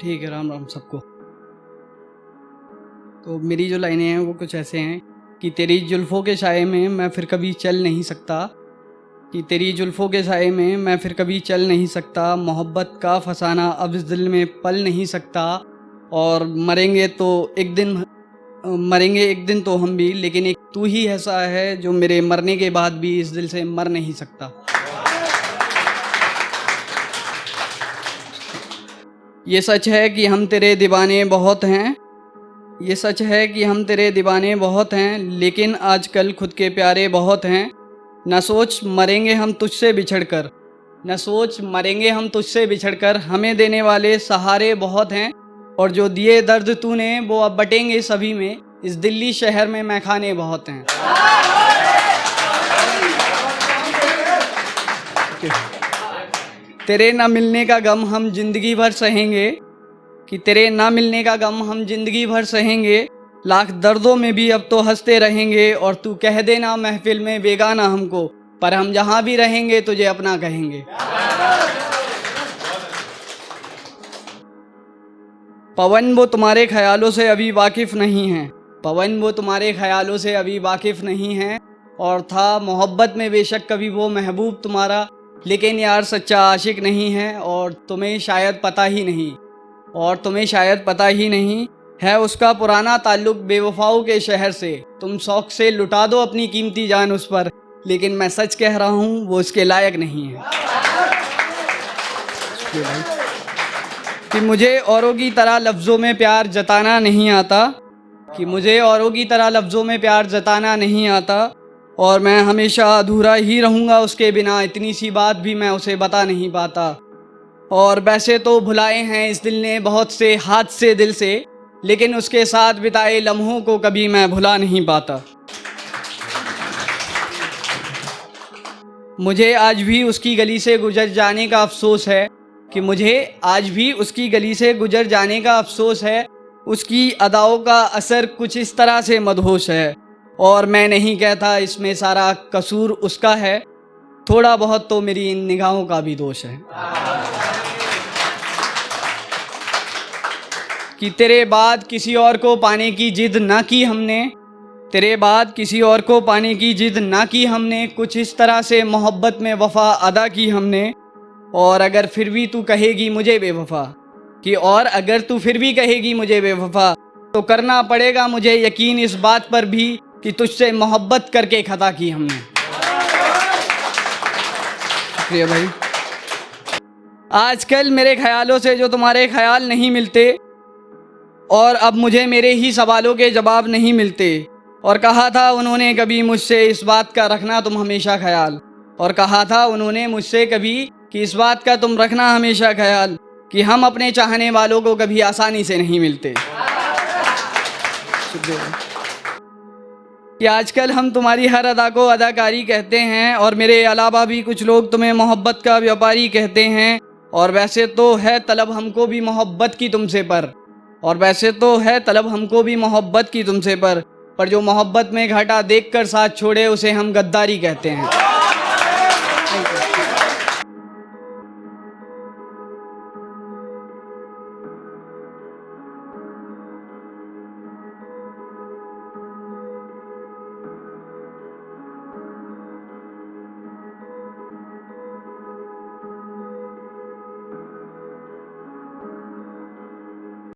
ठीक है, राम राम सबको। तो मेरी जो लाइनें हैं वो कुछ ऐसे हैं कि तेरी जुल्फ़ों के साए में मैं फिर कभी चल नहीं सकता, कि तेरी जुल्फ़ों के साए में मैं फिर कभी चल नहीं सकता, मोहब्बत का फसाना अब इस दिल में पल नहीं सकता, और मरेंगे एक दिन तो हम भी, लेकिन एक तू ही ऐसा है जो मेरे मरने के बाद भी इस दिल से मर नहीं सकता। ये सच है कि हम तेरे दीवाने बहुत हैं, ये सच है कि हम तेरे दीवाने बहुत हैं, लेकिन आजकल खुद के प्यारे बहुत हैं। न सोच मरेंगे हम तुझसे बिछड़कर, न सोच मरेंगे हम तुझसे बिछड़कर, हमें देने वाले सहारे बहुत हैं, और जो दिए दर्द तूने वो अब बटेंगे सभी में, इस दिल्ली शहर में मैखाने बहुत हैं। तेरे ना मिलने का गम हम जिंदगी भर सहेंगे, कि तेरे ना मिलने का गम हम जिंदगी भर सहेंगे, लाख दर्दों में भी अब तो हंसते रहेंगे, और तू कह देना महफिल में बेगाना हमको, पर हम जहाँ भी रहेंगे तुझे अपना कहेंगे। पवन वो तुम्हारे ख्यालों से अभी वाकिफ़ नहीं है, पवन वो तुम्हारे ख्यालों से अभी वाकिफ़ नहीं है, और था मोहब्बत में बेशक कभी वो महबूब तुम्हारा, लेकिन यार सच्चा आशिक नहीं है, और तुम्हें शायद पता ही नहीं है उसका पुराना ताल्लुक बेवफाओं के शहर से। तुम शौक से लुटा दो अपनी कीमती जान उस पर, लेकिन मैं सच कह रहा हूँ वो उसके लायक नहीं है। कि मुझे औरों की तरह लफ्ज़ों में प्यार जताना नहीं आता, कि मुझे औरों की तरह लफ्ज़ों में प्यार जताना नहीं आता, और मैं हमेशा अधूरा ही रहूँगा उसके बिना, इतनी सी बात भी मैं उसे बता नहीं पाता। और वैसे तो भुलाए हैं इस दिल ने बहुत से हाथ से दिल से, लेकिन उसके साथ बिताए लम्हों को कभी मैं भुला नहीं पाता। मुझे आज भी उसकी गली से गुजर जाने का अफसोस है, कि मुझे आज भी उसकी गली से गुजर जाने का अफसोस है, उसकी अदाओं का असर कुछ इस तरह से मदहोश है, और मैं नहीं कहता इसमें सारा कसूर उसका है, थोड़ा बहुत तो मेरी इन निगाहों का भी दोष है। कि तेरे बाद किसी और को पाने की जिद ना की हमने, तेरे बाद किसी और को पाने की जिद ना की हमने, कुछ इस तरह से मोहब्बत में वफ़ा अदा की हमने, और अगर फिर भी तू कहेगी मुझे बेवफ़ा, तो करना पड़ेगा मुझे यकीन इस बात पर भी कि तुझसे मोहब्बत करके खता की हमने। शुक्रिया भाई। आजकल मेरे ख्यालों से जो तुम्हारे ख्याल नहीं मिलते, और अब मुझे मेरे ही सवालों के जवाब नहीं मिलते, और कहा था उन्होंने कभी मुझसे इस बात का रखना तुम हमेशा ख्याल, और कहा था उन्होंने मुझसे कभी कि इस बात का तुम रखना हमेशा ख्याल, कि हम अपने चाहने वालों को कभी आसानी से नहीं मिलते। कि आजकल हम तुम्हारी हर अदा को अदाकारी कहते हैं, और मेरे अलावा भी कुछ लोग तुम्हें मोहब्बत का व्यापारी कहते हैं, और वैसे तो है तलब हमको भी मोहब्बत की तुमसे पर, जो मोहब्बत में घाटा देखकर साथ छोड़े उसे हम गद्दारी कहते हैं।